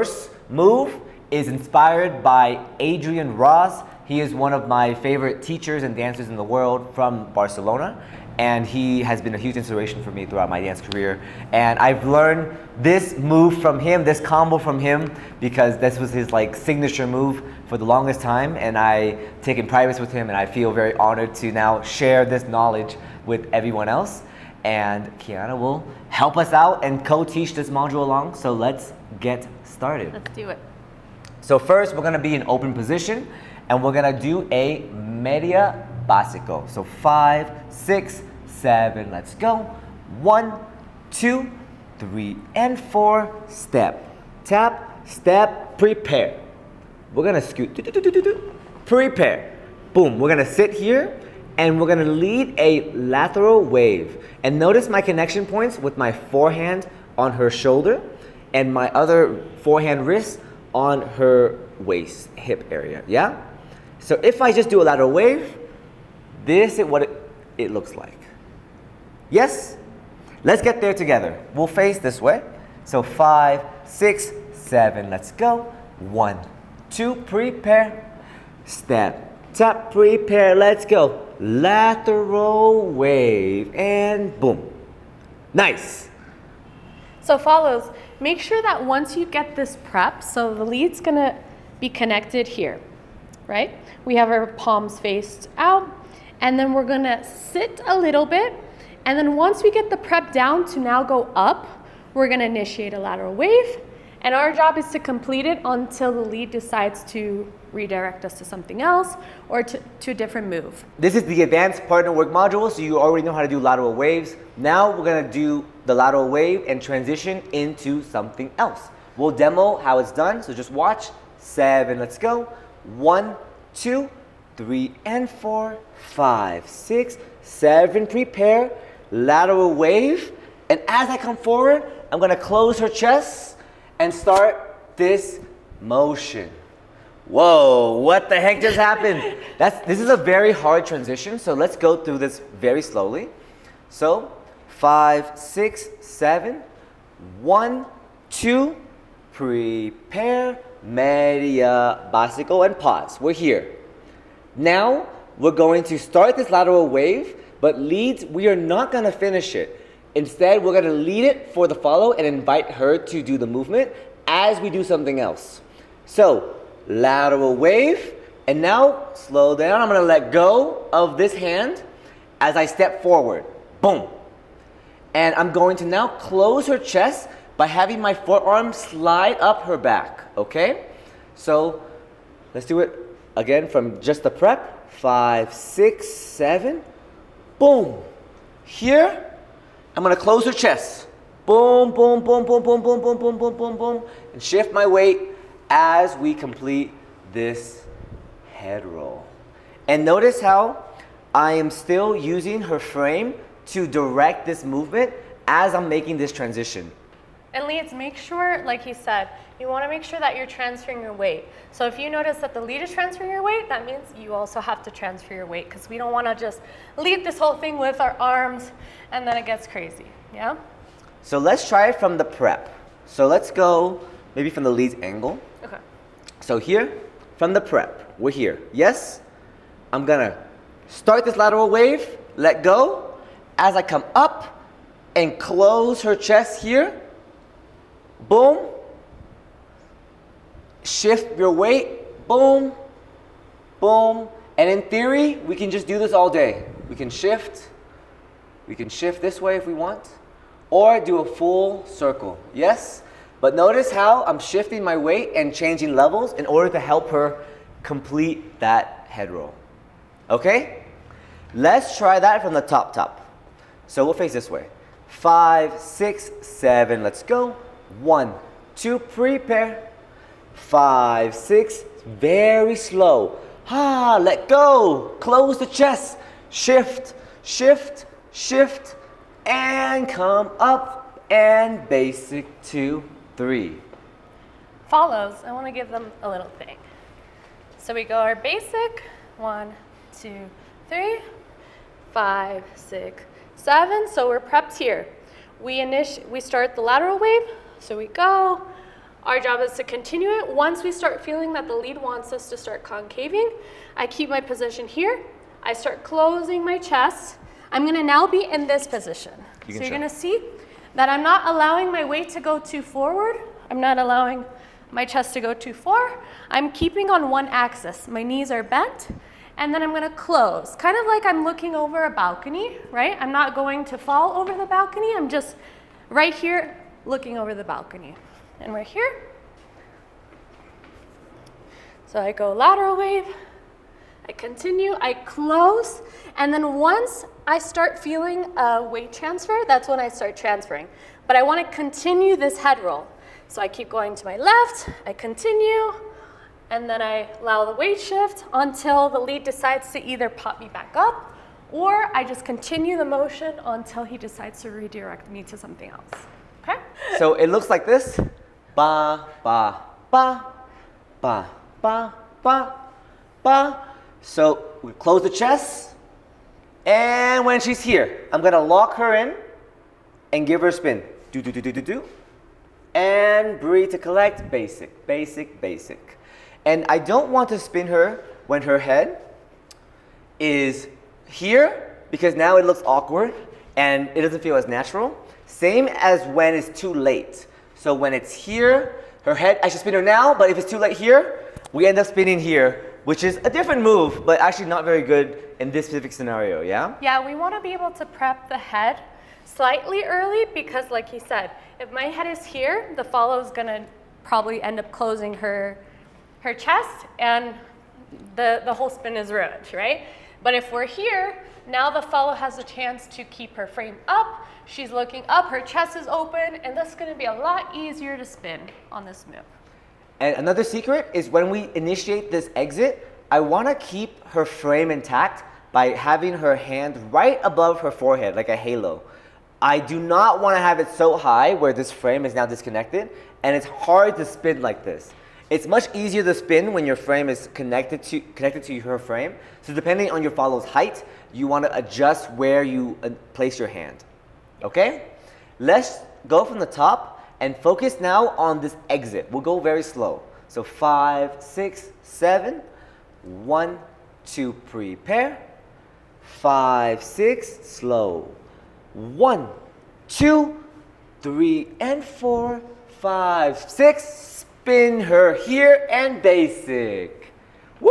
First move is inspired by Adrian Ross. He is one of my favorite teachers and dancers in the world from Barcelona, and he has been a huge inspiration for me throughout my dance career. And I've learned this move from him, this combo from him, because this was his like signature move for the longest time, and I taken practice with him, and I feel very honored to now share this knowledge with everyone else. And Kiana will help us out and co-teach this module along, so let's get started. Let's do it. So first, we're gonna be in open position, and we're gonna do a media básico. So 5, 6, 7, let's go. 1, 2, 3, and 4. Step, tap, step, prepare. We're gonna scoot, prepare. Boom, we're gonna sit here, and we're gonna lead a lateral wave. And notice my connection points with my forehand on her shoulder and my other forehand wrist on her waist, hip area, yeah? So if I just do a lateral wave, this is what it looks like. Yes? Let's get there together. We'll face this way. So 5, 6, 7, let's go. 1, 2, prepare. Step, tap, prepare, let's go. Lateral wave, and boom. Nice. So follows, make sure that once you get this prep, so the lead's gonna be connected here, right? We have our palms faced out, and then we're gonna sit a little bit, and then once we get the prep down to now go up, we're gonna initiate a lateral wave, and our job is to complete it until the lead decides to redirect us to something else or to a different move. This is the advanced partner work module, so you already know how to do lateral waves. Now we're gonna do the lateral wave and transition into something else. We'll demo how it's done, so just watch. 7, let's go. 1, 2, 3, and 4, 5, 6, 7, prepare, lateral wave. And as I come forward, I'm gonna close her chest and start this motion. Whoa, what the heck just happened? This is a very hard transition, so let's go through this very slowly. So 5, 6, 7, 1, 2, prepare, media básico, and pause. We're here. Now we're going to start this lateral wave, but leads, we are not gonna finish it. Instead, we're gonna lead it for the follow and invite her to do the movement as we do something else. So, lateral wave, and now slow down. I'm gonna let go of this hand as I step forward. Boom. And I'm going to now close her chest by having my forearm slide up her back, okay? So, let's do it again from just the prep. 5, 6, 7, boom. Here, I'm gonna close her chest. Boom, boom, boom, boom, boom, boom, boom, boom, boom, boom, boom, and shift my weight as we complete this head roll. And notice how I am still using her frame to direct this movement as I'm making this transition. And leads, make sure, like he said, you wanna make sure that you're transferring your weight. So if you notice that the lead is transferring your weight, that means you also have to transfer your weight, because we don't wanna just lead this whole thing with our arms and then it gets crazy, yeah? So let's try it from the prep. So let's go maybe from the lead's angle. Okay. So here, from the prep, we're here. Yes? I'm gonna start this lateral wave, let go, as I come up and close her chest here. Boom. Shift your weight, boom, boom. And in theory, we can just do this all day. We can shift this way if we want, or do a full circle, yes? But notice how I'm shifting my weight and changing levels in order to help her complete that head roll. Okay? Let's try that from the top. So we'll face this way. 5, 6, 7, let's go. 1, 2, prepare. 5, 6, very slow. Let go. Close the chest. Shift, shift, shift, and come up, and basic 2, 3. Follows, I wanna give them a little thing. So we go our basic, 1, 2, 3, 5, 6, 7. So we're prepped here. We start the lateral wave. So we go Our job is to continue it. Once we start feeling that the lead wants us to start concaving, I keep my position here. I start closing my chest. I'm gonna now be in this position. So you're gonna see that I'm not allowing my weight to go too forward. I'm not allowing my chest to go too far. I'm keeping on one axis. My knees are bent, and then I'm gonna close. Kind of like I'm looking over a balcony, right? I'm not going to fall over the balcony. I'm just right here looking over the balcony. And we're here. So I go lateral wave, I continue, I close, and then once I start feeling a weight transfer, that's when I start transferring. But I want to continue this head roll. So I keep going to my left, I continue, and then I allow the weight shift until the lead decides to either pop me back up, or I just continue the motion until he decides to redirect me to something else. Okay? So it looks like this. Ba, ba, ba, ba, ba, ba, ba. So we close the chest, and when she's here, I'm gonna lock her in and give her a spin. Do, do, do, do, do, do. And breathe to collect, basic, basic, basic. And I don't want to spin her when her head is here, because now it looks awkward and it doesn't feel as natural. Same as when it's too late. So when it's here, her head, I should spin her now, but if it's too late here, we end up spinning here, which is a different move, but actually not very good in this specific scenario, yeah? Yeah, we want to be able to prep the head slightly early because like he said, if my head is here, the follow is gonna probably end up closing her chest and the whole spin is ruined, right? But if we're here, now the follow has a chance to keep her frame up. She's looking up, her chest is open, and that's gonna be a lot easier to spin on this move. And another secret is when we initiate this exit, I want to keep her frame intact by having her hand right above her forehead, like a halo. I do not want to have it so high where this frame is now disconnected, and it's hard to spin like this. It's much easier to spin when your frame is connected to her frame. So depending on your follow's height, you want to adjust where you place your hand. Okay? Let's go from the top and focus now on this exit. We'll go very slow. So 5, 6, 7. 1, 2, prepare. 5, 6, slow. 1, 2, 3, and 4, 5, 6. Spin her here and basic. Woo!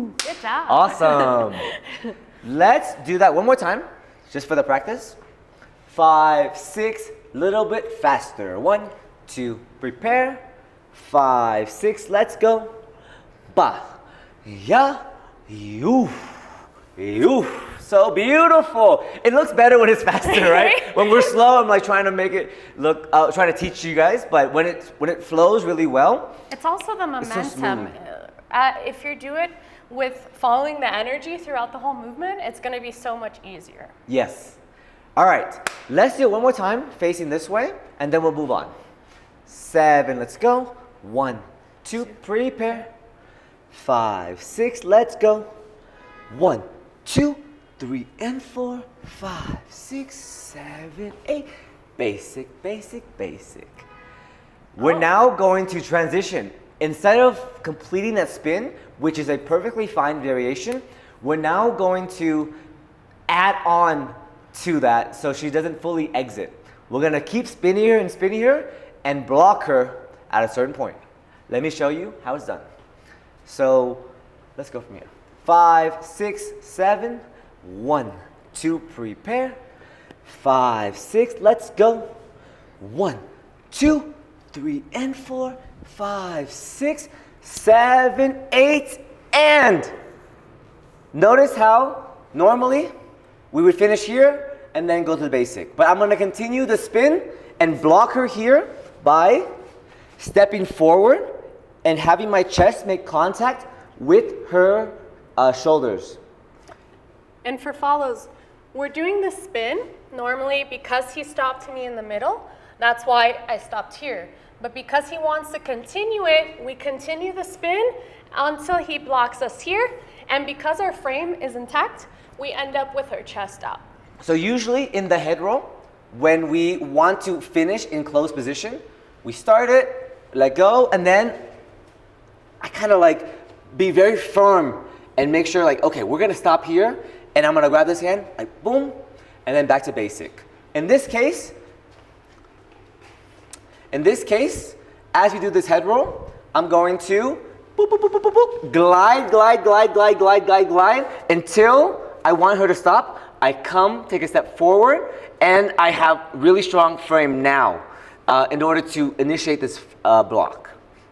Yeah. Good job. Awesome. Let's do that one more time, just for the practice. 5, 6, little bit faster. 1, 2, prepare. 5, 6, let's go. Ba, ya, you, you. So beautiful. It looks better when it's faster, right? When we're slow, I'm like trying to make it look, trying to teach you guys, but when it flows really well. It's also the momentum. So if you do it with following the energy throughout the whole movement, it's going to be so much easier. Yes. All right, let's do it one more time, facing this way, and then we'll move on. 7, let's go. 1, 2, prepare. 5, 6, let's go. 1, 2, 3, and 4, 5, 6, 7, 8. Basic, basic, basic. We're now going to transition. Instead of completing that spin, which is a perfectly fine variation, we're now going to add on to that so she doesn't fully exit. We're gonna keep spinning her and block her at a certain point. Let me show you how it's done. So let's go from here. 5, 6, 7, 1, 2, prepare. 5, 6, let's go. 1, 2, 3, and 4, 5, 6, 7, 8, and notice how normally we would finish here and then go to the basic. But I'm going to continue the spin and block her here by stepping forward and having my chest make contact with her shoulders. And for follows, we're doing the spin normally because he stopped me in the middle. That's why I stopped here. But because he wants to continue it, we continue the spin until he blocks us here. And because our frame is intact, we end up with our chest out. So usually in the head roll, when we want to finish in closed position, We start it, let go, and then I kind of like be very firm and make sure like, okay, we're gonna stop here, and I'm gonna grab this hand, like boom, and then back to basic. In this case, as we do this head roll, I'm going to boop, boop, boop, boop, boop, boop, glide, glide, glide, glide, glide, glide, glide, until I want her to stop. I come, take a step forward, and I have really strong frame now in order to initiate this block.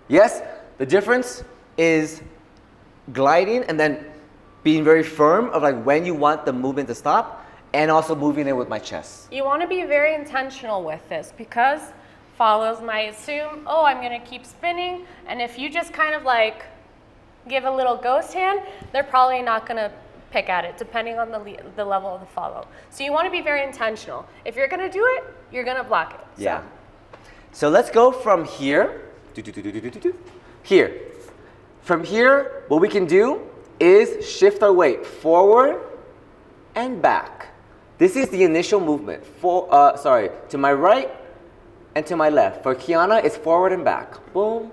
Yes, the difference is gliding and then being very firm of like when you want the movement to stop, and also moving it with my chest. You want to be very intentional with this because follows might assume, oh, I'm going to keep spinning. And if you just kind of like give a little ghost hand, they're probably not going to pick at it depending on the level of the follow. So you want to be very intentional. If you're going to do it, you're going to block it. So. Yeah. So let's go from here. Here. From here, what we can do is shift our weight forward and back. This is the initial movement. To my right and to my left. For Kiana, it's forward and back. Boom,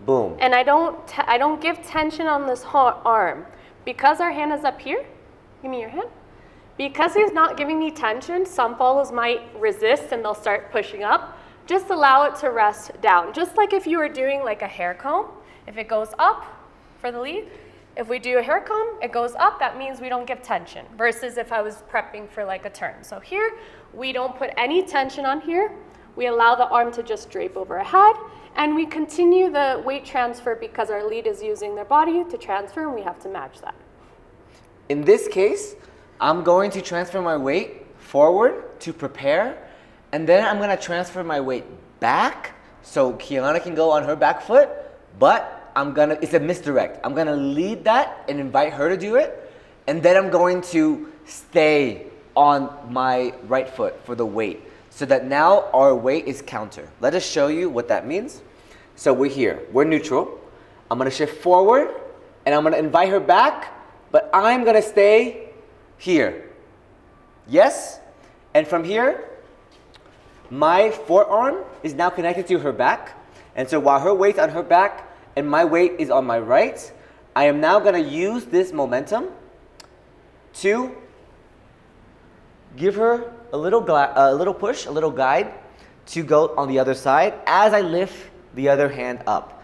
boom. And I don't give tension on this arm. Because our hand is up here, give me your hand. Because he's not giving me tension, some follows might resist and they'll start pushing up. Just allow it to rest down. Just like if you were doing like a hair comb, if it goes up for the lead, if we do a hair comb, it goes up, that means we don't give tension, versus if I was prepping for like a turn. So here, we don't put any tension on here. We allow the arm to just drape overhead, and we continue the weight transfer because our lead is using their body to transfer, and we have to match that. In this case, I'm going to transfer my weight forward to prepare, and then I'm going to transfer my weight back so Kiana can go on her back foot, but it's a misdirect. I'm gonna lead that and invite her to do it, and then I'm going to stay on my right foot for the weight, so that now our weight is counter. Let us show you what that means. So we're here, we're neutral. I'm gonna shift forward, and I'm gonna invite her back, but I'm gonna stay here. Yes? And from here, my forearm is now connected to her back, and so while her weight's on her back, and my weight is on my right, I am now going to use this momentum to give her a little push, a little guide to go on the other side as I lift the other hand up.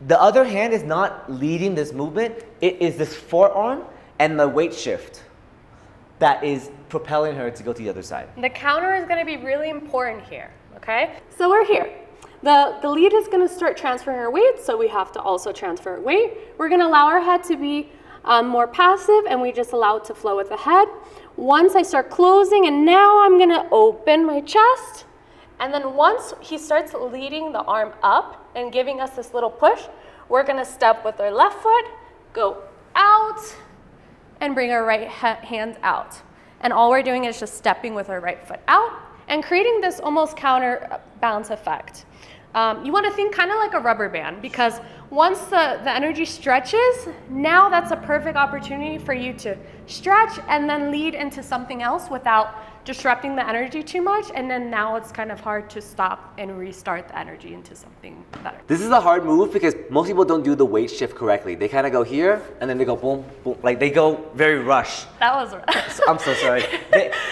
The other hand is not leading this movement. It is this forearm and the weight shift that is propelling her to go to the other side. The counter is going to be really important here, okay? So we're here. The lead is going to start transferring her weight, so we have to also transfer her weight. We're going to allow our head to be more passive, and we just allow it to flow with the head. Once I start closing, and now I'm going to open my chest, and then once he starts leading the arm up and giving us this little push, we're going to step with our left foot, go out, and bring our right hand out. And all we're doing is just stepping with our right foot out and creating this almost counterbalance effect. You want to think kind of like a rubber band, because once the energy stretches, now that's a perfect opportunity for you to stretch and then lead into something else without disrupting the energy too much, and then now it's kind of hard to stop and restart the energy into something better. This is a hard move because most people don't do the weight shift correctly. They kind of go here and then they go boom, boom. Like they go very rush. That was I'm so sorry.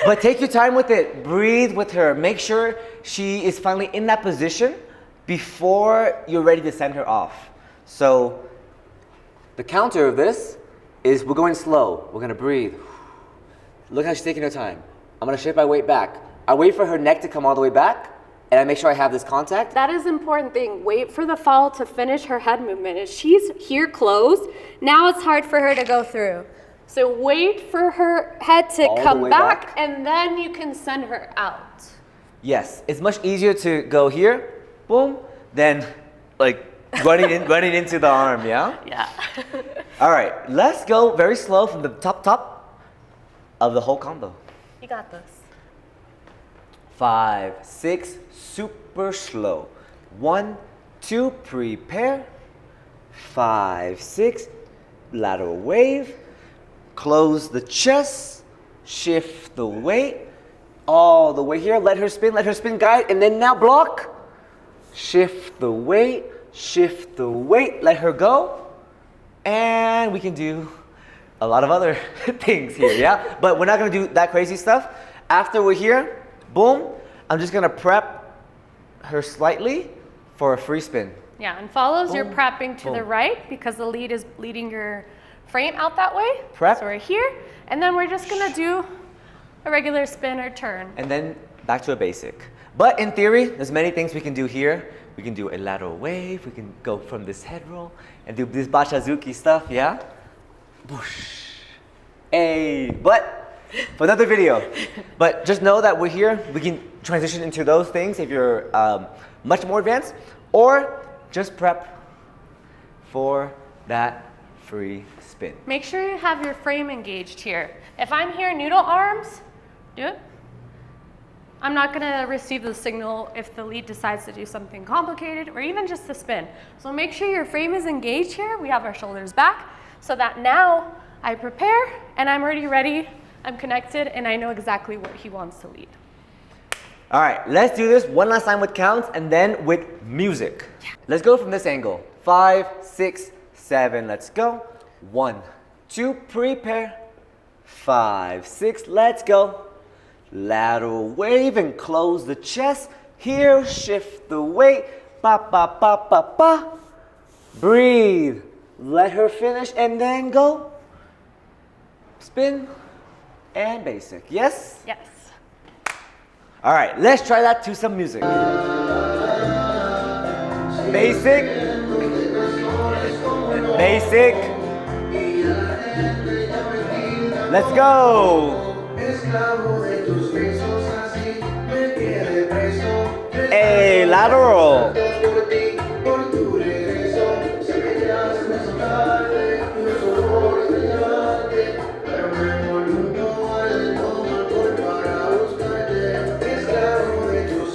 But take your time with it. Breathe with her. Make sure she is finally in that position before you're ready to send her off. So the counter of this is we're going slow. We're going to breathe. Look how she's taking her time. I'm going to shift my weight back. I wait for her neck to come all the way back, and I make sure I have this contact. That is an important thing. Wait for the follow to finish her head movement. If she's here closed, now it's hard for her to go through. So wait for her head to come back, and then you can send her out. Yes, it's much easier to go here, boom, than like running into the arm, yeah? Yeah. All right, let's go very slow from the top of the whole combo. You got this. 5, 6, super slow. 1, 2, prepare. 5, 6, lateral wave. Close the chest. Shift the weight all the way here. Let her spin, guide, and then now block. shift the weight, let her go. And we can do a lot of other things here, yeah? But we're not gonna do that crazy stuff. After we're here, boom, I'm just gonna prep her slightly for a free spin. Yeah, and follows, you're Boom, prepping to the boom. right because the lead is leading your frame out that way. Prep. So we're here, and then we're just gonna do a regular spin or turn. And then back to a basic. But in theory, there's many things we can do here. We can do a lateral wave, we can go from this head roll and do this bachazuki stuff, yeah? Whoosh. Hey, but for another video. But just know that we're here. We can transition into those things if you're much more advanced, or just prep for that free spin. Make sure you have your frame engaged here. If I'm here, noodle arms, do it. I'm not gonna receive the signal if the lead decides to do something complicated or even just the spin. So make sure your frame is engaged here. We have our shoulders back so that now I prepare and I'm already ready, I'm connected, and I know exactly what he wants to lead. All right, let's do this one last time with counts and then with music. Yeah. Let's go from this angle. 5, 6, 7, let's go. 1, 2, prepare. 5, 6, let's go. Lateral wave and close the chest. Here, shift the weight. Ba, ba, ba, ba, ba. Breathe. Let her finish and then go. Spin and basic. Yes? Yes. All right, let's try that to some music. Basic. Basic. Let's go. A lateral.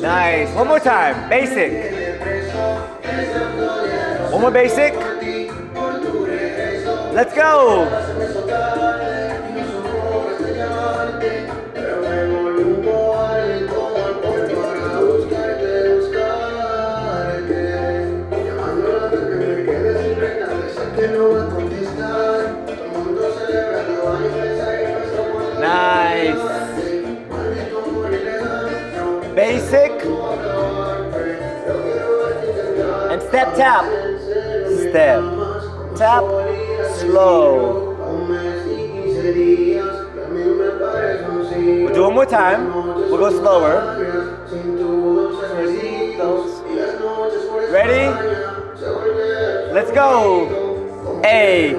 Nice. One more time. Basic. One more basic. Let's go. Nice. Basic. And step tap. Step. Tap. Slow. We'll do one more time. We'll go slower. Ready? Let's go. A.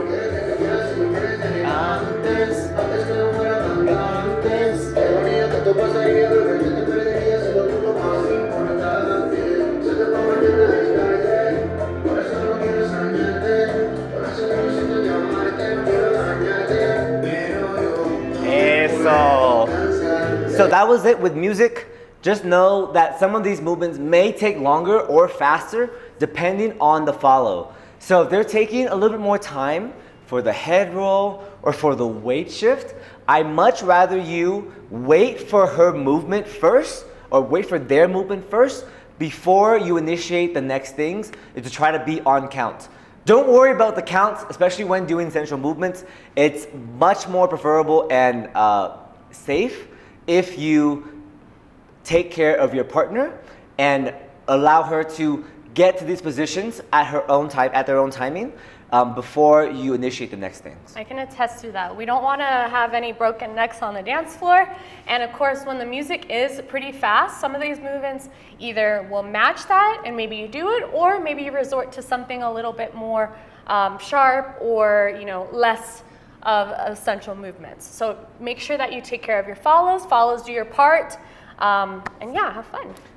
So that was it with music. Just know that some of these movements may take longer or faster depending on the follow. So if they're taking a little bit more time for the head roll or for the weight shift, I much rather you wait for her movement first or wait for their movement first before you initiate the next things, is to try to be on count. Don't worry about the counts, especially when doing sensual movements. It's much more preferable and safe if you take care of your partner and allow her to get to these positions at her own time, at their own timing, before you initiate the next things. I can attest to that. We don't want to have any broken necks on the dance floor. And of course, when the music is pretty fast, some of these movements either will match that and maybe you do it, or maybe you resort to something a little bit more sharp or less of essential movements. So make sure that you take care of your follows. Follows do your part. And yeah, have fun.